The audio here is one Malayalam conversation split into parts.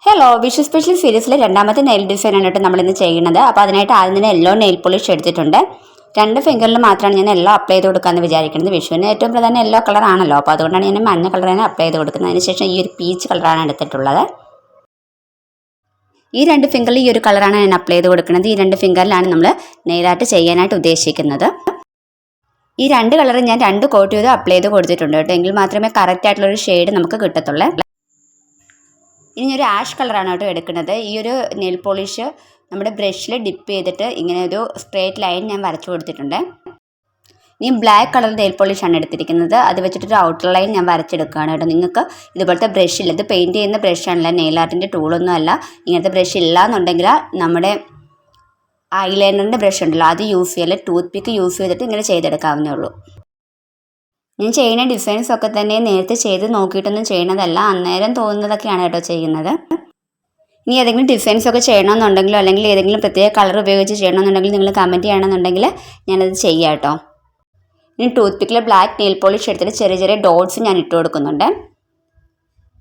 ഹലോ വിഷു സ്പെഷ്യൽ സീരീസിലെ രണ്ടാമത്തെ നെയിൽ ഡിസൈനാണ് കേട്ടോ നമ്മളിന്ന് ചെയ്യുന്നത്. അപ്പോൾ അതിനായിട്ട് ആദ്യം തന്നെ യെല്ലോ നെയിൽ പോളിഷ് എടുത്തിട്ടുണ്ട്. 2 ഫിംഗറിൽ മാത്രമാണ് ഞാൻ യെല്ലോ അപ്ലൈ ചെയ്ത് കൊടുക്കാമെന്ന് വിചാരിക്കുന്നത്. വിഷുവിന് ഏറ്റവും പ്രധാനം യെല്ലോ കളറാണല്ലോ, അപ്പോൾ അതുകൊണ്ടാണ് ഞാൻ മഞ്ഞ കളറാണ് അപ്ലൈ ചെയ്ത് കൊടുക്കുന്നത്. അതിനുശേഷം ഈ ഒരു പീച്ച് കളറാണ് എടുത്തിട്ടുള്ളത്. ഈ 2 ഫിംഗറിൽ ഈ ഒരു കളറാണ് ഞാൻ അപ്ലൈ ചെയ്ത് കൊടുക്കുന്നത്. ഈ 2 ഫിംഗറിലാണ് നമ്മൾ നെയിൽ ആർട്ട് ചെയ്യാനായിട്ട് ഉദ്ദേശിക്കുന്നത്. ഈ 2 കളറും ഞാൻ 2 കോട്ട് ചെയ്ത് അപ്ലൈ ചെയ്ത് കൊടുത്തിട്ടുണ്ട് കേട്ടോ, എങ്കിൽ മാത്രമേ കറക്റ്റ് ആയിട്ടുള്ളൊരു ഷെയ്ഡ് നമുക്ക് കിട്ടത്തുള്ളൂ. ഇനി ഒരു ആഷ് കളറാണ് കേട്ടോ എടുക്കുന്നത്. ഈ ഒരു നെയിൽ പോളിഷ് നമ്മുടെ ബ്രഷിൽ ഡിപ്പ് ചെയ്തിട്ട് ഇങ്ങനെ ഒരു സ്ട്രേറ്റ് ലൈൻ ഞാൻ വരച്ചു കൊടുത്തിട്ടുണ്ട്. ഇനി ബ്ലാക്ക് കളർ നെയിൽ പോളിഷാണ് എടുത്തിരിക്കുന്നത്. അത് വെച്ചിട്ടൊരു ഔട്ടർ ലൈൻ ഞാൻ വരച്ചെടുക്കുകയാണ് കേട്ടോ. നിങ്ങൾക്ക് ഇതുപോലത്തെ ബ്രഷില്ല, ഇത് പെയിൻറ്റ് ചെയ്യുന്ന ബ്രഷാണല്ലോ, നെയിൽ ആർട്ടിൻ്റെ ടൂളൊന്നും അല്ല. ഇങ്ങനത്തെ ബ്രഷ് ഇല്ല എന്നുണ്ടെങ്കിൽ നമ്മുടെ ഐലൈനറിൻ്റെ ബ്രഷ് ഉണ്ടല്ലോ അത് യൂസ് ചെയ്യല്, ടൂത്ത് പിക്ക് യൂസ് ചെയ്തിട്ട് ഇങ്ങനെ ചെയ്തെടുക്കാവുന്നേ ഉള്ളൂ. ഞാൻ ചെയ്യുന്ന ഡിസൈൻസ് ഒക്കെ തന്നെ നേരത്തെ ചെയ്ത് നോക്കിയിട്ടൊന്നും ചെയ്യണതല്ല, അന്നേരം തോന്നുന്നതൊക്കെയാണ് കേട്ടോ ചെയ്യുന്നത്. ഇനി ഏതെങ്കിലും ഡിസൈൻസ് ഒക്കെ ചെയ്യണമെന്നുണ്ടെങ്കിലോ അല്ലെങ്കിൽ ഏതെങ്കിലും പ്രത്യേക കളർ ഉപയോഗിച്ച് ചെയ്യണമെന്നുണ്ടെങ്കിൽ നിങ്ങൾ കമൻറ്റ് ചെയ്യണമെന്നുണ്ടെങ്കിൽ ഞാനത് ചെയ്യാം കേട്ടോ. ഇനി ടൂത്ത് പിക്കിൽ ബ്ലാക്ക് നെയിൽ പോളിഷ് എടുത്തിട്ട് ചെറിയ ചെറിയ ഡോട്ട്സ് ഞാൻ ഇട്ട് കൊടുക്കുന്നുണ്ട്.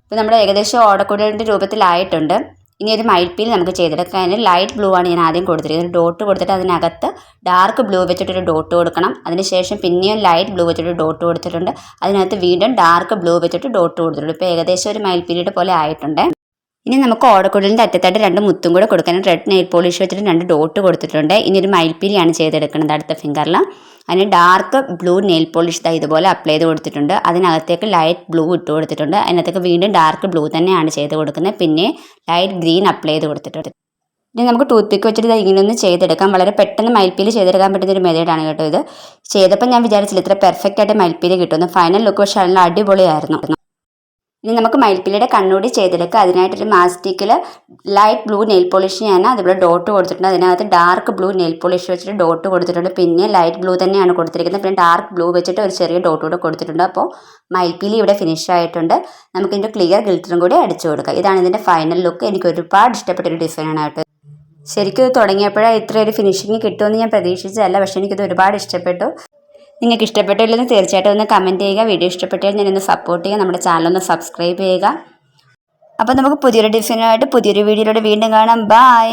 ഇപ്പോൾ നമ്മൾ ഏകദേശം ഓടക്കുടലിൻ്റെ രൂപത്തിലായിട്ടുണ്ട്. ഇനി ഒരു മയിൽപ്പീൽ നമുക്ക് ചെയ്തെടുക്കാൻ ലൈറ്റ് ബ്ലൂ ആണ് ഞാൻ ആദ്യം കൊടുത്തിരിക്കുന്നത്. ഡോട്ട് കൊടുത്തിട്ട് അതിനകത്ത് ഡാർക്ക് ബ്ലൂ വെച്ചിട്ടൊരു ഡോട്ട് കൊടുക്കണം. അതിനുശേഷം പിന്നെയും ലൈറ്റ് ബ്ലൂ വെച്ചിട്ട് ഡോട്ട് കൊടുത്തിട്ടുണ്ട്. അതിനകത്ത് വീണ്ടും ഡാർക്ക് ബ്ലൂ വെച്ചിട്ട് ഡോട്ട് കൊടുത്തിട്ടുണ്ട്. ഇപ്പോൾ ഏകദേശം ഒരു മയിൽപ്പീലിയുടെ പോലെ ആയിട്ടുണ്ട്. ഇനി നമുക്ക് ഓടക്കുടലിൻ്റെ അറ്റത്തായിട്ട് 2 മുത്തും കൂടെ കൊടുക്കാൻ റെഡ് നെയിൽ പോളിഷ് വെച്ചിട്ട് 2 ഡോട്ട് കൊടുത്തിട്ടുണ്ട്. ഇനി ഒരു മയിൽപ്പീലിയാണ് ചെയ്തെടുക്കുന്നത് അടുത്ത ഫിംഗറിൽ. അതിന് ഡാർക്ക് ബ്ലൂ നെയിൽ പോളിഷ് ഇതുപോലെ അപ്ലൈ ചെയ്ത് കൊടുത്തിട്ടുണ്ട്. അതിനകത്തേക്ക് ലൈറ്റ് ബ്ലൂ ഇട്ട് കൊടുത്തിട്ടുണ്ട്. അതിനകത്തേക്ക് വീണ്ടും ഡാർക്ക് ബ്ലൂ തന്നെയാണ് ചെയ്ത് കൊടുക്കുന്നത്. പിന്നെ ലൈറ്റ് ഗ്രീൻ അപ്ലൈ ചെയ്ത് കൊടുത്തിട്ടുണ്ട്. ഇനി നമുക്ക് ടൂത്ത് പിക്ക് വെച്ചിട്ട് ഇങ്ങനെയൊന്ന് ചെയ്തെടുക്കാം. വളരെ പെട്ടെന്ന് മയിൽപ്പീല് ചെയ്തെടുക്കാൻ പറ്റുന്ന ഒരു മെത്തേഡാണ് കേട്ടോ ഇത്. ചെയ്തപ്പോൾ ഞാൻ വിചാരിച്ചില്ല ഇത്ര പെർഫെക്റ്റ് ആയിട്ട് മയിൽപ്പീല് കിട്ടുമെന്ന്. ഫൈനൽ ലുക്ക് പക്ഷേ നല്ല അടിപൊളിയായിരുന്നു. ഇനി നമുക്ക് മയിൽപ്പീലിയുടെ കണ്ണൂടി ചെയ്തെടുക്കുക. അതിനായിട്ടൊരു മാസ്റ്റിക്കിൽ ലൈറ്റ് ബ്ലൂ നെയിൽ പോളിഷ് ഞാൻ അതുപോലെ ഡോട്ട് കൊടുത്തിട്ടുണ്ട്. അതിനകത്ത് ഡാർക്ക് ബ്ലൂ നെയിൽ പോളിഷ് വെച്ചിട്ട് ഡോട്ട് കൊടുത്തിട്ടുണ്ട്. പിന്നെ ലൈറ്റ് ബ്ലൂ തന്നെയാണ് കൊടുത്തിരിക്കുന്നത്. പിന്നെ ഡാർക്ക് ബ്ലൂ വെച്ചിട്ട് ഒരു ചെറിയ ഡോട്ട് കൂടെ കൊടുത്തിട്ടുണ്ട്. അപ്പോൾ മയിൽപ്പീലി ഇവിടെ ഫിനിഷ് ആയിട്ടുണ്ട്. നമുക്കിതിൻ്റെ ക്ലിയർ ഗിൽറ്ററും കൂടി അടിച്ചു കൊടുക്കാം. ഇതാണ് ഇതിൻ്റെ ഫൈനൽ ലുക്ക്. എനിക്ക് ഒരുപാട് ഇഷ്ടപ്പെട്ടൊരു ഡിസൈനാണ് കേട്ടോ. ശരിക്കും ഇത് തുടങ്ങിയപ്പോഴേ ഇത്ര ഒരു ഫിനിഷിങ് കിട്ടുമെന്ന് ഞാൻ പ്രതീക്ഷിച്ചതല്ല, പക്ഷേ എനിക്കിത് ഒരുപാട് ഇഷ്ടപ്പെട്ടു. നിങ്ങൾക്ക് ഇഷ്ടപ്പെട്ടില്ലെന്ന് തീർച്ചയായിട്ടും ഒന്ന് കമൻറ്റ് ചെയ്യുക. വീഡിയോ ഇഷ്ടപ്പെട്ടാൽ ഞാനൊന്ന് സപ്പോർട്ട് ചെയ്യുക. നമ്മുടെ ചാനലൊന്ന് സബ്സ്ക്രൈബ് ചെയ്യുക. അപ്പോൾ നമുക്ക് പുതിയൊരു ഡിസൈനായിട്ട് പുതിയൊരു വീഡിയോയിലൂടെ വീണ്ടും കാണാം. ബൈ.